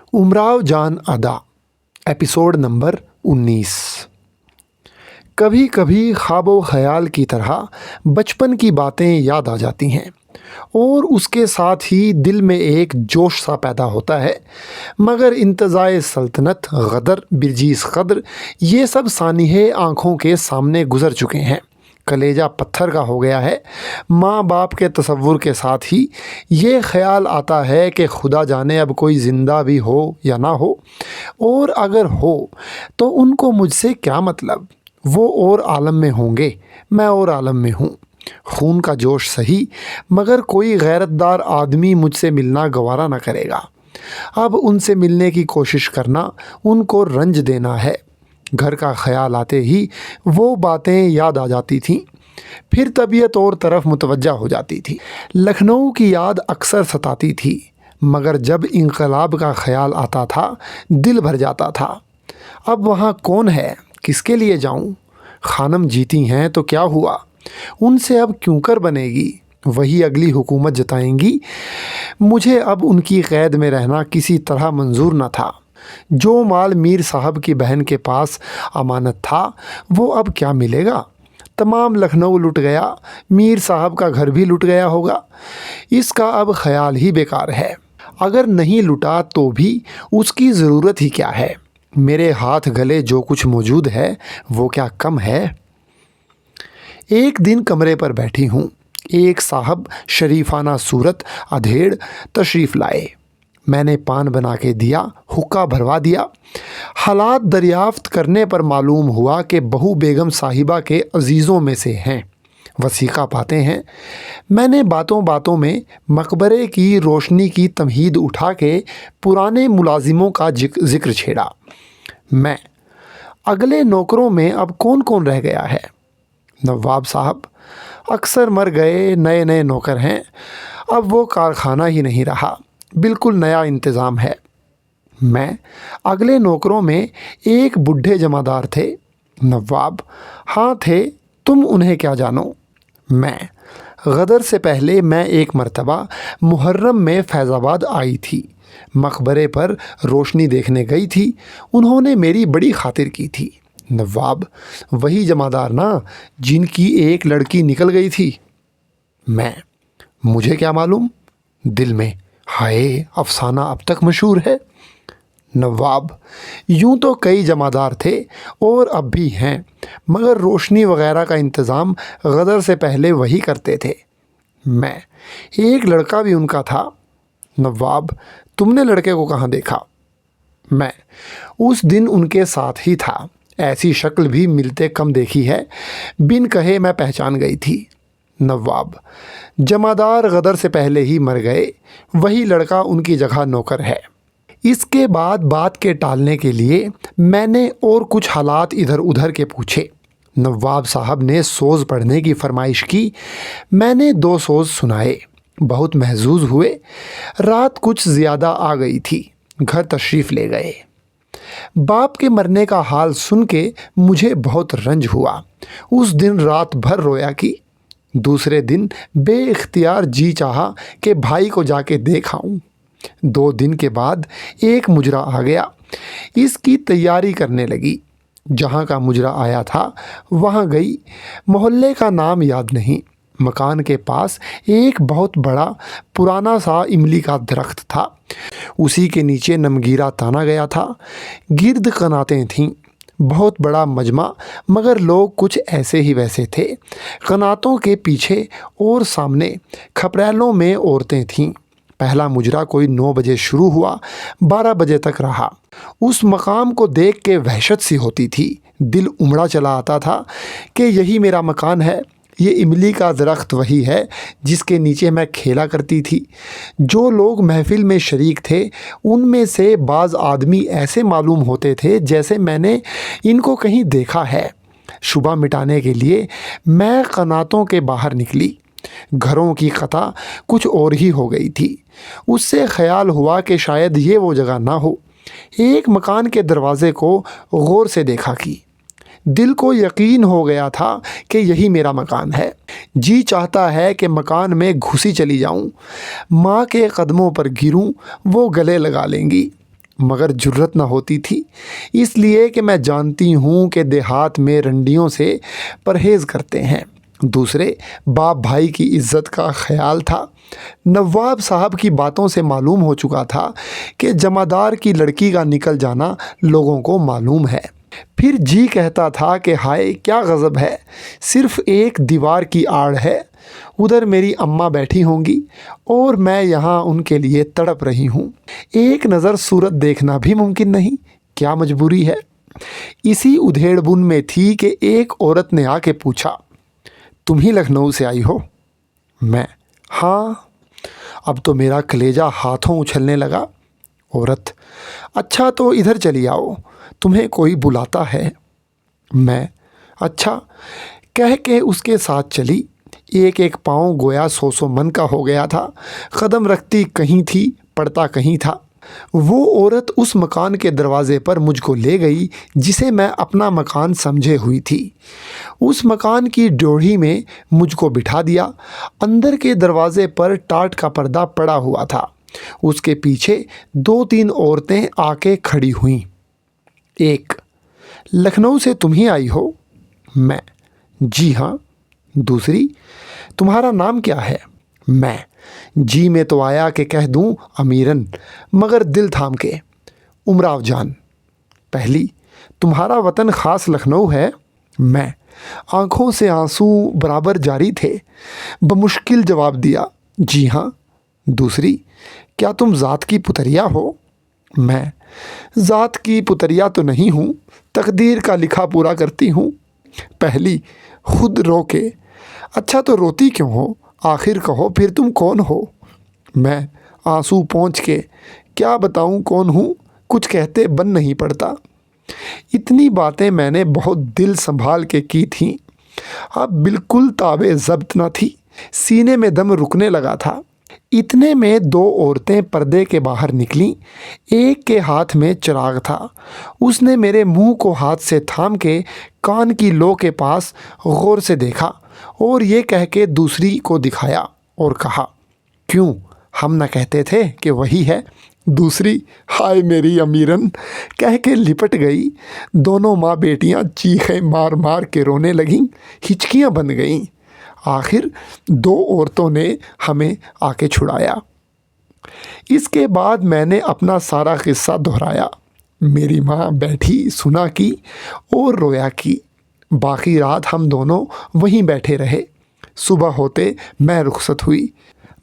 उमराव जान अदा, episode number 19। कभी कभी ख्वाबो ख्याल की तरह बचपन की बातें याद आ जाती हैं और उसके साथ ही दिल में एक जोश सा पैदा होता है। मगर इंतज़ाए सल्तनत, गदर, बिरजीस कद्र, ये सब सानिहे आँखों के सामने गुजर चुके हैं। कलेजा पत्थर का हो गया है। माँ बाप के तसव्वुर के साथ ही ये ख्याल आता है कि खुदा जाने अब कोई ज़िंदा भी हो या ना हो, और अगर हो तो उनको मुझसे क्या मतलब। वो और आलम में होंगे, मैं और आलम में हूँ। खून का जोश सही, मगर कोई गैरतदार आदमी मुझसे मिलना गवारा न करेगा। अब उनसे मिलने की कोशिश करना उनको रंज देना है। घर का ख्याल आते ही वो बातें याद आ जाती थीं। फिर तबीयत और तरफ मुतवज्जा हो जाती थी। लखनऊ की याद अक्सर सताती थी, मगर जब इंकलाब का ख्याल आता था दिल भर जाता था। अब वहाँ कौन है, किसके लिए जाऊँ? खानम जीती हैं तो क्या हुआ, उनसे अब क्यों कर बनेगी, वही अगली हुकूमत जताएंगी। मुझे अब उनकी क़ैद में रहना किसी तरह मंजूर न था। जो माल मीर साहब की बहन के पास अमानत था वो अब क्या मिलेगा? तमाम लखनऊ लुट गया, मीर साहब का घर भी लुट गया होगा। इसका अब ख्याल ही बेकार है। अगर नहीं लुटा तो भी उसकी ज़रूरत ही क्या है? मेरे हाथ गले जो कुछ मौजूद है वो क्या कम है? एक दिन कमरे पर बैठी हूँ, एक साहब शरीफाना सूरत अधेड़ तशरीफ़ लाए। मैंने पान बना के दिया, हुक्का भरवा दिया। हालात दरियाफ्त करने पर मालूम हुआ कि बहू बेगम साहिबा के अजीज़ों में से हैं। वसीक़ा पाते हैं। मैंने बातों बातों में मकबरे की रोशनी की तमहीद उठा के पुराने मुलाजिमों का जिक्र छेड़ा। मैं, अगले नौकरों में अब कौन कौन रह गया है? नवाब साहब, अक्सर मर गए, नए नए नौकर हैं। अब वो कारखाना ही नहीं रहा, बिल्कुल नया इंतज़ाम है। मैं, अगले नौकरों में एक बूढ़े जमादार थे। नवाब, हाँ थे, तुम उन्हें क्या जानो? मैं, गदर से पहले मैं एक मर्तबा मुहर्रम में फैज़ाबाद आई थी। मकबरे पर रोशनी देखने गई थी, उन्होंने मेरी बड़ी खातिर की थी। नवाब, वही जमादार ना जिनकी एक लड़की निकल गई थी? मैं, मुझे क्या मालूम। दिल में, हाय, अफसाना अब तक मशहूर है। नवाब, यूं तो कई जमादार थे और अब भी हैं, मगर रोशनी वगैरह का इंतज़ाम गदर से पहले वही करते थे। मैं, एक लड़का भी उनका था। नवाब, तुमने लड़के को कहाँ देखा? मैं, उस दिन उनके साथ ही था। ऐसी शक्ल भी मिलते कम देखी है, बिन कहे मैं पहचान गई थी। नवाब, जमादार गदर से पहले ही मर गए, वही लड़का उनकी जगह नौकर है। इसके बाद बात के टालने के लिए मैंने और कुछ हालात इधर उधर के पूछे। नवाब साहब ने सोज़ पढ़ने की फरमाइश की। मैंने 2 सोज़ सुनाए, बहुत महजूज हुए। रात कुछ ज़्यादा आ गई थी, घर तशरीफ़ ले गए। बाप के मरने का हाल सुन के मुझे बहुत रंज हुआ। उस दिन रात भर रोया कि दूसरे दिन बेइख्तियार जी चाहा कि भाई को जाके देख आऊं। 2 दिन के बाद एक मुजरा आ गया, इसकी तैयारी करने लगी। जहाँ का मुजरा आया था वहाँ गई। मोहल्ले का नाम याद नहीं। मकान के पास एक बहुत बड़ा पुराना सा इमली का दरख्त था, उसी के नीचे नमगीरा ताना गया था। गिर्द कनातें थीं, बहुत बड़ा मजमा, मगर लोग कुछ ऐसे ही वैसे थे। कनातों के पीछे और सामने खपरेलों में औरतें थीं। पहला मुजरा कोई 9 बजे शुरू हुआ, 12 बजे तक रहा। उस मकाम को देख के वहशत सी होती थी। दिल उमड़ा चला आता था कि यही मेरा मकान है। ये इमली का दरख्त वही है जिसके नीचे मैं खेला करती थी। जो लोग महफिल में शरीक थे उनमें से बाज़ आदमी ऐसे मालूम होते थे जैसे मैंने इनको कहीं देखा है। शुबा मिटाने के लिए मैं कनातों के बाहर निकली। घरों की कता कुछ और ही हो गई थी। उससे ख्याल हुआ कि शायद ये वो जगह ना हो। एक मकान के दरवाज़े को गौर से देखा कि दिल को यकीन हो गया था कि यही मेरा मकान है। जी चाहता है कि मकान में घुसी चली जाऊं, माँ के कदमों पर गिरूं, वो गले लगा लेंगी। मगर जुर्रत न होती थी, इसलिए कि मैं जानती हूँ कि देहात में रंडियों से परहेज़ करते हैं। दूसरे, बाप भाई की इज्जत का ख्याल था। नवाब साहब की बातों से मालूम हो चुका था कि जमादार की लड़की का निकल जाना लोगों को मालूम है। फिर जी कहता था कि हाय क्या गज़ब है, सिर्फ़ एक दीवार की आड़ है, उधर मेरी अम्मा बैठी होंगी और मैं यहाँ उनके लिए तड़प रही हूँ। एक नज़र सूरत देखना भी मुमकिन नहीं, क्या मजबूरी है। इसी उधेड़बुन में थी कि एक औरत ने आके पूछा, तुम ही लखनऊ से आई हो? मैं, हाँ। अब तो मेरा कलेजा हाथों उछलने लगा। औरत, अच्छा तो इधर चली आओ, तुम्हें कोई बुलाता है। मैं, अच्छा कह के उसके साथ चली। एक एक पाँव गोया 100 मन का हो गया था। कदम रखती कहीं थी, पड़ता कहीं था। वो औरत उस मकान के दरवाज़े पर मुझको ले गई जिसे मैं अपना मकान समझे हुई थी। उस मकान की ड्योढ़ी में मुझको बिठा दिया। अंदर के दरवाज़े पर टाट का पर्दा पड़ा हुआ था। उसके पीछे 2-3 औरतें आके खड़ी हुईं। एक, लखनऊ से तुम ही आई हो? मैं, जी हाँ। दूसरी, तुम्हारा नाम क्या है? मैं, जी में तो आया कि कह दूं अमीरन, मगर दिल थाम के उमराव जान। पहली, तुम्हारा वतन ख़ास लखनऊ है? मैं, आंखों से आंसू बराबर जारी थे, बमुश्किल जवाब दिया, जी हाँ। दूसरी, क्या तुम ज़ात की पुतरिया हो? मैं, ज़ात की पुतरिया तो नहीं हूँ, तकदीर का लिखा पूरा करती हूँ। पहली, खुद रो के, अच्छा तो रोती क्यों हो? आखिर कहो फिर तुम कौन हो? मैं, आंसू पोंछ के, क्या बताऊँ कौन हूँ, कुछ कहते बन नहीं पड़ता। इतनी बातें मैंने बहुत दिल संभाल के की थीं। अब बिल्कुल ताबे ज़ब्त न थी, सीने में दम रुकने लगा था। इतने में 2 औरतें पर्दे के बाहर निकलीं। एक के हाथ में चिराग था। उसने मेरे मुंह को हाथ से थाम के कान की लो के पास गौर से देखा और ये कह के दूसरी को दिखाया और कहा, क्यों, हम न कहते थे कि वही है? दूसरी, हाय मेरी अमीरन, कह के लिपट गई। दोनों माँ बेटियाँ चीखें मार मार के रोने लगीं, हिचकियाँ बन गईं। आखिर 2 औरतों ने हमें आके छुड़ाया। इसके बाद मैंने अपना सारा किस्सा दोहराया। मेरी माँ बैठी सुना की और रोया की। बाकी रात हम दोनों वहीं बैठे रहे। सुबह होते मैं रुखसत हुई।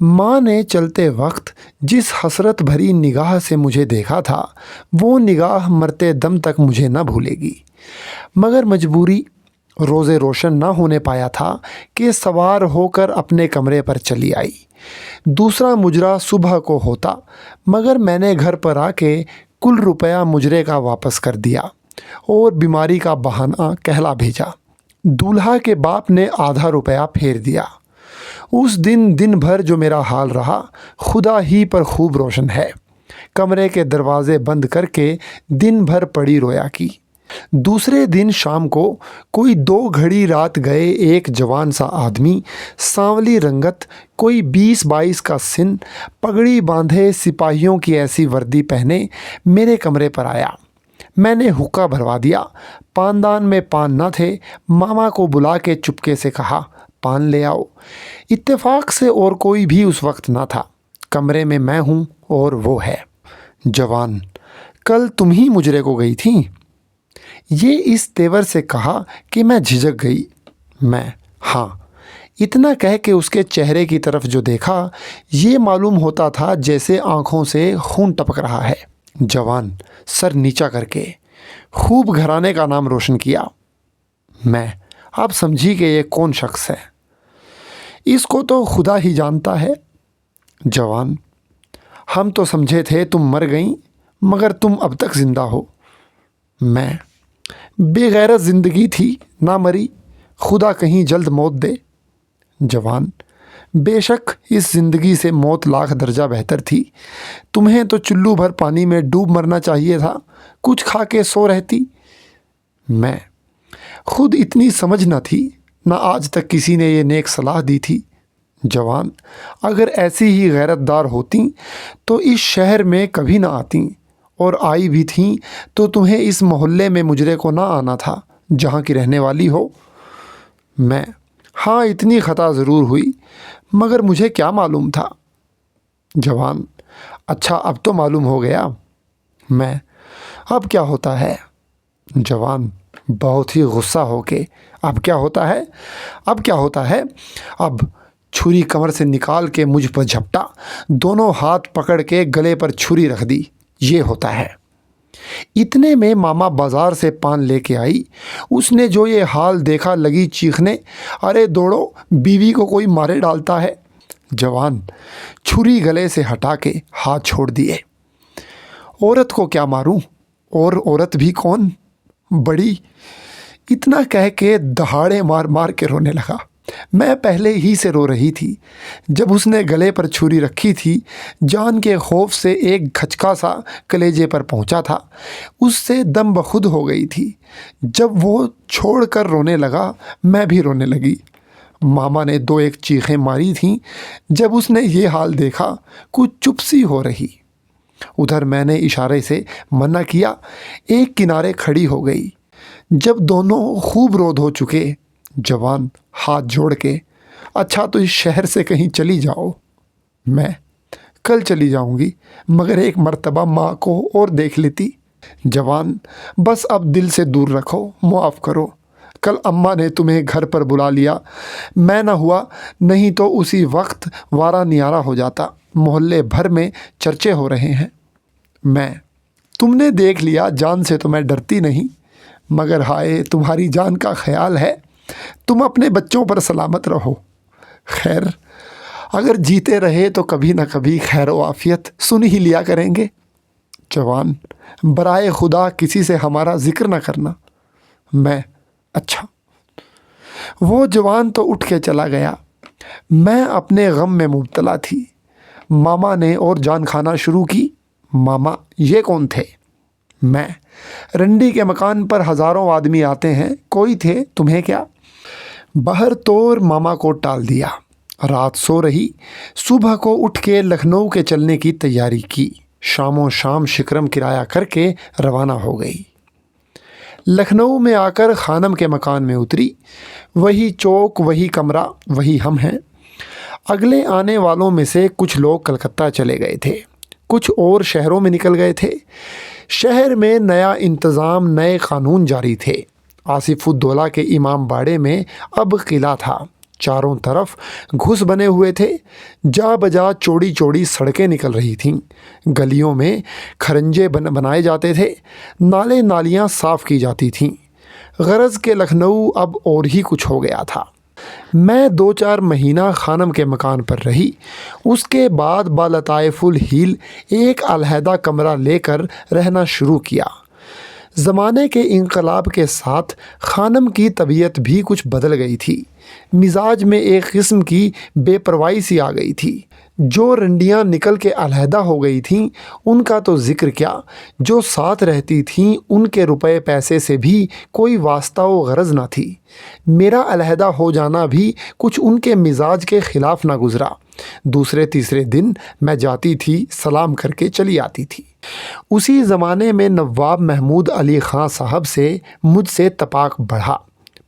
माँ ने चलते वक्त जिस हसरत भरी निगाह से मुझे देखा था, वो निगाह मरते दम तक मुझे न भूलेगी। मगर मजबूरी, रोज़े रोशन न होने पाया था कि सवार होकर अपने कमरे पर चली आई। दूसरा मुजरा सुबह को होता, मगर मैंने घर पर आके कुल रुपया मुजरे का वापस कर दिया और बीमारी का बहाना कहला भेजा। दूल्हा के बाप ने आधा रुपया फेर दिया। उस दिन दिन भर जो मेरा हाल रहा, खुदा ही पर खूब रोशन है। कमरे के दरवाजे बंद करके दिन भर पड़ी रोया की। दूसरे दिन शाम को कोई 2 घड़ी रात गए एक जवान सा आदमी, सांवली रंगत, कोई 20-22 का सिन, पगड़ी बांधे सिपाहियों की ऐसी वर्दी पहने मेरे कमरे पर आया। मैंने हुक्का भरवा दिया। पानदान में पान न थे। मामा को बुला के चुपके से कहा, पान ले आओ। इत्तेफाक से और कोई भी उस वक्त ना था। कमरे में मैं हूँ और वो है। जवान, कल तुम ही मुजरे को गई थी? ये इस तेवर से कहा कि मैं झिझक गई। मैं, हाँ। इतना कह के उसके चेहरे की तरफ जो देखा, ये मालूम होता था जैसे आंखों से खून टपक रहा है। जवान, सर नीचा करके, खूब घराने का नाम रोशन किया। मैं, आप समझी कि ये कौन शख्स है? इसको तो खुदा ही जानता है। जवान, हम तो समझे थे तुम मर गई, मगर तुम अब तक जिंदा हो। मैं, बेगैरत ज़िंदगी थी, ना मरी, खुदा कहीं जल्द मौत दे। जवान, बेशक इस ज़िंदगी से मौत लाख दर्जा बेहतर थी। तुम्हें तो चुल्लू भर पानी में डूब मरना चाहिए था, कुछ खा के सो रहती। मैं, खुद इतनी समझ न थी, ना आज तक किसी ने ये नेक सलाह दी थी। जवान, अगर ऐसी ही गैरतदार होती तो इस शहर में कभी ना आती और आई भी थीं तो तुम्हें इस मोहल्ले में मुजरे को ना आना था जहाँ की रहने वाली हो। मैं, हाँ इतनी ख़ता ज़रूर हुई, मगर मुझे क्या मालूम था। जवान, अच्छा अब तो मालूम हो गया। मैं, अब क्या होता है। जवान बहुत ही गुस्सा होके, अब क्या होता है, अब क्या होता है। अब छुरी कमर से निकाल के मुझ पर झपटा, दोनों हाथ पकड़ के गले पर छुरी रख दी। ये होता है। इतने में मामा बाजार से पान लेके आई। उसने जो ये हाल देखा लगी चीखने, अरे दौड़ो, बीवी को कोई मारे डालता है। जवान छुरी गले से हटा के हाथ छोड़ दिए। औरत को क्या मारूं, और औरत भी कौन, बड़ी। इतना कह के दहाड़े मार मार के रोने लगा। मैं पहले ही से रो रही थी। जब उसने गले पर छुरी रखी थी, जान के खौफ से एक खचका सा कलेजे पर पहुंचा था, उससे दम बखुद हो गई थी। जब वो छोड़कर रोने लगा, मैं भी रोने लगी। मामा ने दो एक चीखें मारी थीं। जब उसने ये हाल देखा, कुछ चुप सी हो रही। उधर मैंने इशारे से मना किया, एक किनारे खड़ी हो गई। जब दोनों खूब रोध हो चुके, जवान हाथ जोड़ के, अच्छा तो इस शहर से कहीं चली जाओ। मैं, कल चली जाऊंगी, मगर एक मर्तबा माँ को और देख लेती। जवान, बस अब दिल से दूर रखो, मुआफ़ करो। कल अम्मा ने तुम्हें घर पर बुला लिया, मैं न हुआ, नहीं तो उसी वक्त वारा नियारा हो जाता। मोहल्ले भर में चर्चे हो रहे हैं। मैं, तुमने देख लिया, जान से तो मैं डरती नहीं, मगर हाय तुम्हारी जान का ख्याल है। तुम अपने बच्चों पर सलामत रहो। खैर, अगर जीते रहे तो कभी न कभी खैर व आफियत सुन ही लिया करेंगे। जवान, बराए खुदा किसी से हमारा जिक्र न करना। मैं, अच्छा। वो जवान तो उठ के चला गया। मैं अपने गम में मुब्तला थी। मामा ने और जान खाना शुरू की। मामा, ये कौन थे। मैं, रंडी के मकान पर हज़ारों आदमी आते हैं, कोई थे, तुम्हें क्या। बाहर तोर मामा को टाल दिया। रात सो रही। सुबह को उठ के लखनऊ के चलने की तैयारी की। शामों शाम शिक्रम किराया करके रवाना हो गई। लखनऊ में आकर खानम के मकान में उतरी। वही चौक, वही कमरा, वही हम हैं। अगले आने वालों में से कुछ लोग कलकत्ता चले गए थे, कुछ और शहरों में निकल गए थे। शहर में नया इंतज़ाम, नए कानून जारी थे। आसिफुद्दौला के इमाम बाड़े में अब किला था। चारों तरफ घुस बने हुए थे। जा बजा चौड़ी चौड़ी सड़कें निकल रही थीं। गलियों में खरंजे बनाए जाते थे। नाले नालियाँ साफ़ की जाती थीं। गरज के लखनऊ अब और ही कुछ हो गया था। मैं 2-4 महीना खानम के मकान पर रही। उसके बाद बालताइफुल हील एक अलहदा कमरा लेकर रहना शुरू किया। ज़माने के इंकलाब के साथ खानम की तबीयत भी कुछ बदल गई थी। मिजाज में एक किस्म की बेपरवाही सी आ गई थी। जो रंडियाँ निकल के अलहदा हो गई थीं, उनका तो ज़िक्र क्या, जो साथ रहती थीं उनके रुपए पैसे से भी कोई वास्ता व गरज ना थी। मेरा अलहदा हो जाना भी कुछ उनके मिजाज के ख़िलाफ़ ना गुज़रा। दूसरे तीसरे दिन मैं जाती थी, सलाम करके चली आती थी। उसी ज़माने में नवाब महमूद अली ख़ां साहब से मुझसे तपाक बढ़ा।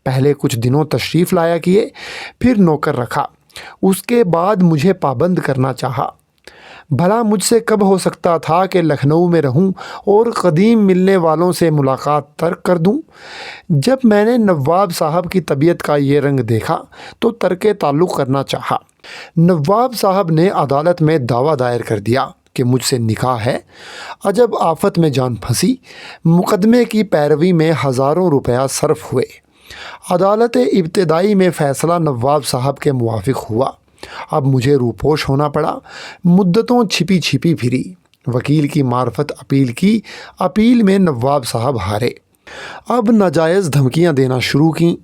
पहले कुछ दिनों तशरीफ़ लाया किए, फिर नौकर रखा। उसके बाद मुझे पाबंद करना चाहा। भला मुझसे कब हो सकता था कि लखनऊ में रहूं और क़दीम मिलने वालों से मुलाकात तर्क कर दूं। जब मैंने नवाब साहब की तबीयत का ये रंग देखा तो तर्के ताल्लुक़ करना चाहा। नवाब साहब ने अदालत में दावा दायर कर दिया कि मुझसे निकाह है। अजब आफत में जान फंसी। मुकदमे की पैरवी में हज़ारों रुपया सर्फ हुए। अदालत इब्तदाई में फ़ैसला नवाब साहब के मुवाफिक हुआ। अब मुझे रूपोश होना पड़ा। मुद्दतों छिपी छिपी फिरी। वकील की मार्फत अपील की। अपील में नवाब साहब हारे। अब नाजायज़ धमकियां देना शुरू की,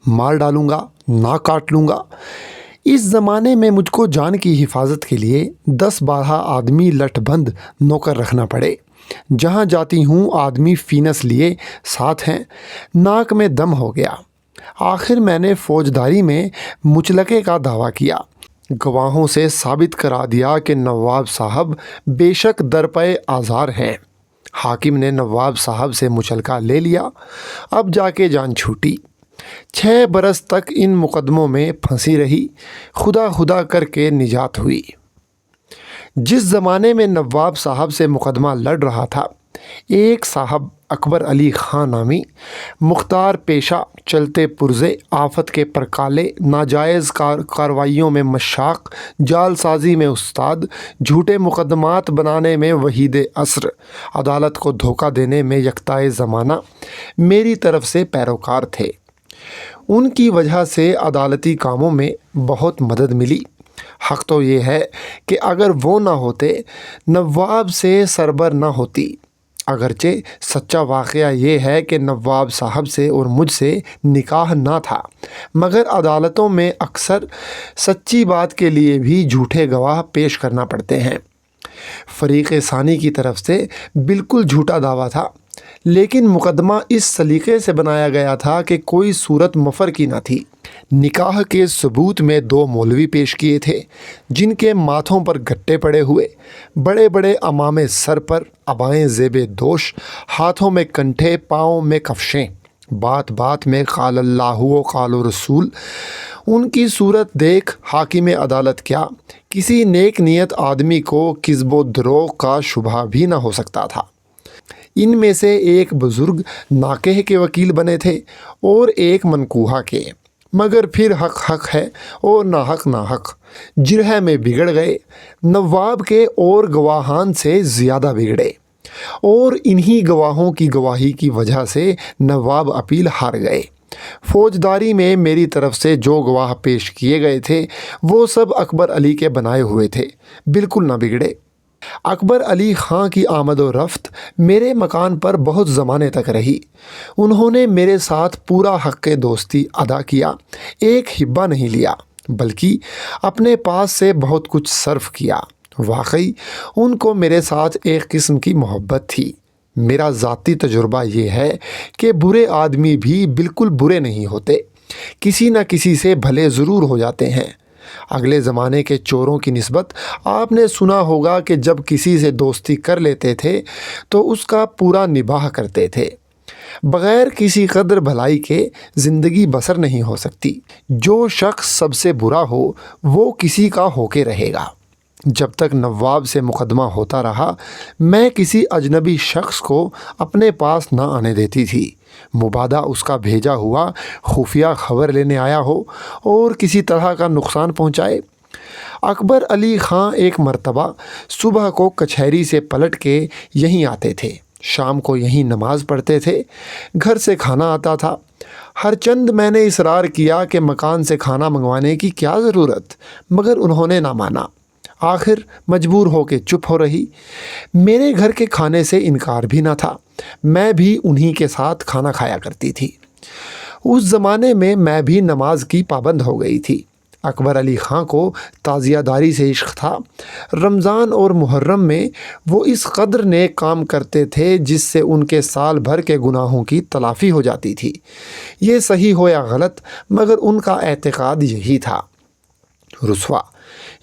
मार डालूँगा, नाक काट लूँगा। इस ज़माने में मुझको जान की हिफाजत के लिए 10-12 आदमी लठबंद नौकर रखना पड़े। जहाँ जाती हूँ आदमी फीनस लिए साथ हैं। नाक में दम हो गया। आखिर मैंने फ़ौजदारी में मुचलके का दावा किया। गवाहों से साबित करा दिया कि नवाब साहब बेशक दरपे आज़ार हैं। حاکم نے نواب صاحب سے مچلکا لے لیا۔ اب جا کے جان چھوٹی۔ 6 برس تک ان مقدموں میں پھنسی رہی، خدا خدا کر کے نجات ہوئی۔ جس زمانے میں نواب صاحب سے مقدمہ لڑ رہا تھا، ایک صاحب اکبر علی خان نامی، مختار پیشہ، چلتے پرزے، آفت کے پرکالے، ناجائز کارروائیوں میں مشاق، جال سازی میں استاد، جھوٹے مقدمات بنانے میں وحید عصر، عدالت کو دھوکہ دینے میں یکتائے زمانہ، میری طرف سے پیروکار تھے۔ ان کی وجہ سے عدالتی کاموں میں بہت مدد ملی۔ حق تو یہ ہے کہ اگر وہ نہ ہوتے، نواب سے سربر نہ ہوتی۔ اگرچہ سچا واقعہ یہ ہے کہ نواب صاحب سے اور مجھ سے نکاح نہ تھا، مگر عدالتوں میں اکثر سچی بات کے لیے بھی جھوٹے گواہ پیش کرنا پڑتے ہیں۔ فریق ثانی کی طرف سے بالکل جھوٹا دعویٰ تھا، لیکن مقدمہ اس سلیقے سے بنایا گیا تھا کہ کوئی صورت مفر کی نہ تھی۔ نکاح کے ثبوت میں 2 مولوی پیش کیے تھے، جن کے ماتھوں پر گھٹے پڑے ہوئے، بڑے بڑے عمامے سر پر، عبائیں زیب دوش، ہاتھوں میں کنٹھے، پاؤں میں کفشیں، بات بات میں قال اللہ و قال رسول۔ ان کی صورت دیکھ حاکم عدالت کیا، کسی نیک نیت آدمی کو کذب و دروغ کا شبہ بھی نہ ہو سکتا تھا۔ ان میں سے ایک بزرگ ناکح کے وکیل بنے تھے اور ایک منکوحہ کے، مگر پھر حق حق ہے اور ناحق ناحق، جرح میں بگڑ گئے۔ نواب کے اور گواہان سے زیادہ بگڑے، اور انہی گواہوں کی گواہی کی وجہ سے نواب اپیل ہار گئے۔ فوجداری میں میری طرف سے جو گواہ پیش کیے گئے تھے، وہ سب اکبر علی کے بنائے ہوئے تھے، بالکل نہ بگڑے۔ اکبر علی خان کی آمد و رفت میرے مکان پر بہت زمانے تک رہی۔ انہوں نے میرے ساتھ پورا حق دوستی ادا کیا، ایک حبہ نہیں لیا، بلکہ اپنے پاس سے بہت کچھ صرف کیا۔ واقعی ان کو میرے ساتھ ایک قسم کی محبت تھی۔ میرا ذاتی تجربہ یہ ہے کہ برے آدمی بھی بالکل برے نہیں ہوتے، کسی نہ کسی سے بھلے ضرور ہو جاتے ہیں۔ اگلے زمانے کے چوروں کی نسبت آپ نے سنا ہوگا کہ جب کسی سے دوستی کر لیتے تھے تو اس کا پورا نباہ کرتے تھے۔ بغیر کسی قدر بھلائی کے زندگی بسر نہیں ہو سکتی۔ جو شخص سب سے برا ہو وہ کسی کا ہو کے رہے گا۔ جب تک نواب سے مقدمہ ہوتا رہا، میں کسی اجنبی شخص کو اپنے پاس نہ آنے دیتی تھی، مبادا اس کا بھیجا ہوا خفیہ خبر لینے آیا ہو اور کسی طرح کا نقصان پہنچائے۔ اکبر علی خان ایک مرتبہ صبح کو کچہری سے پلٹ کے یہیں آتے تھے، شام کو یہیں نماز پڑھتے تھے، گھر سے کھانا آتا تھا۔ ہر چند میں نے اصرار کیا کہ مکان سے کھانا منگوانے کی کیا ضرورت، مگر انہوں نے نہ مانا۔ آخر مجبور ہو کے چپ ہو رہی۔ میرے گھر کے کھانے سے انکار بھی نہ تھا، میں بھی انہی کے ساتھ کھانا کھایا کرتی تھی۔ اس زمانے میں بھی نماز کی پابند ہو گئی تھی۔ اکبر علی خان کو تعزیہ داری سے عشق تھا۔ رمضان اور محرم میں وہ اس قدر نیک کام کرتے تھے جس سے ان کے سال بھر کے گناہوں کی تلافی ہو جاتی تھی۔ یہ صحیح ہو یا غلط، مگر ان کا اعتقاد یہی تھا۔ رسوا،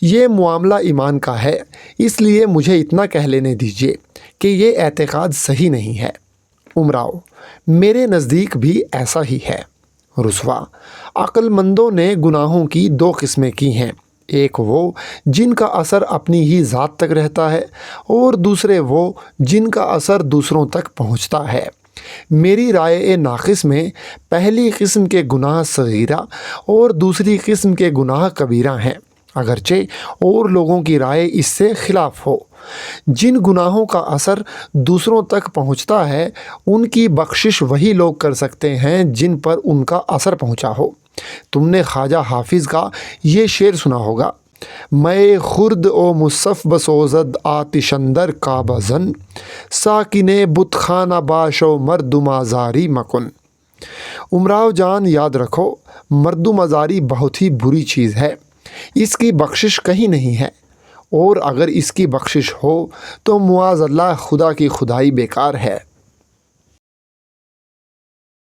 یہ معاملہ ایمان کا ہے، اس لیے مجھے اتنا کہہ لینے دیجیے کہ یہ اعتقاد صحیح نہیں ہے۔ امراؤ، میرے نزدیک بھی ایسا ہی ہے۔ رسوا، عقل مندوں نے گناہوں کی 2 قسمیں کی ہیں، ایک وہ جن کا اثر اپنی ہی ذات تک رہتا ہے، اور دوسرے وہ جن کا اثر دوسروں تک پہنچتا ہے۔ میری رائے ناقص میں پہلی قسم کے گناہ صغیرہ اور دوسری قسم کے گناہ کبیرہ ہیں، اگرچہ اور لوگوں کی رائے اس سے خلاف ہو۔ جن گناہوں کا اثر دوسروں تک پہنچتا ہے ان کی بخشش وہی لوگ کر سکتے ہیں جن پر ان کا اثر پہنچا ہو۔ تم نے خواجہ حافظ کا یہ شعر سنا ہوگا: میں خرد و مصف بسوزد آتش اندر کعبہ زن، ساکن بت خانہ باش و مردم آزاری مکن۔ امراؤ جان، یاد رکھو، مردم آزاری بہت ہی بری چیز ہے، اس کی بخشش کہیں نہیں ہے، اور اگر اس کی بخشش ہو تو معاذ اللہ خدا کی خدائی بیکار ہے۔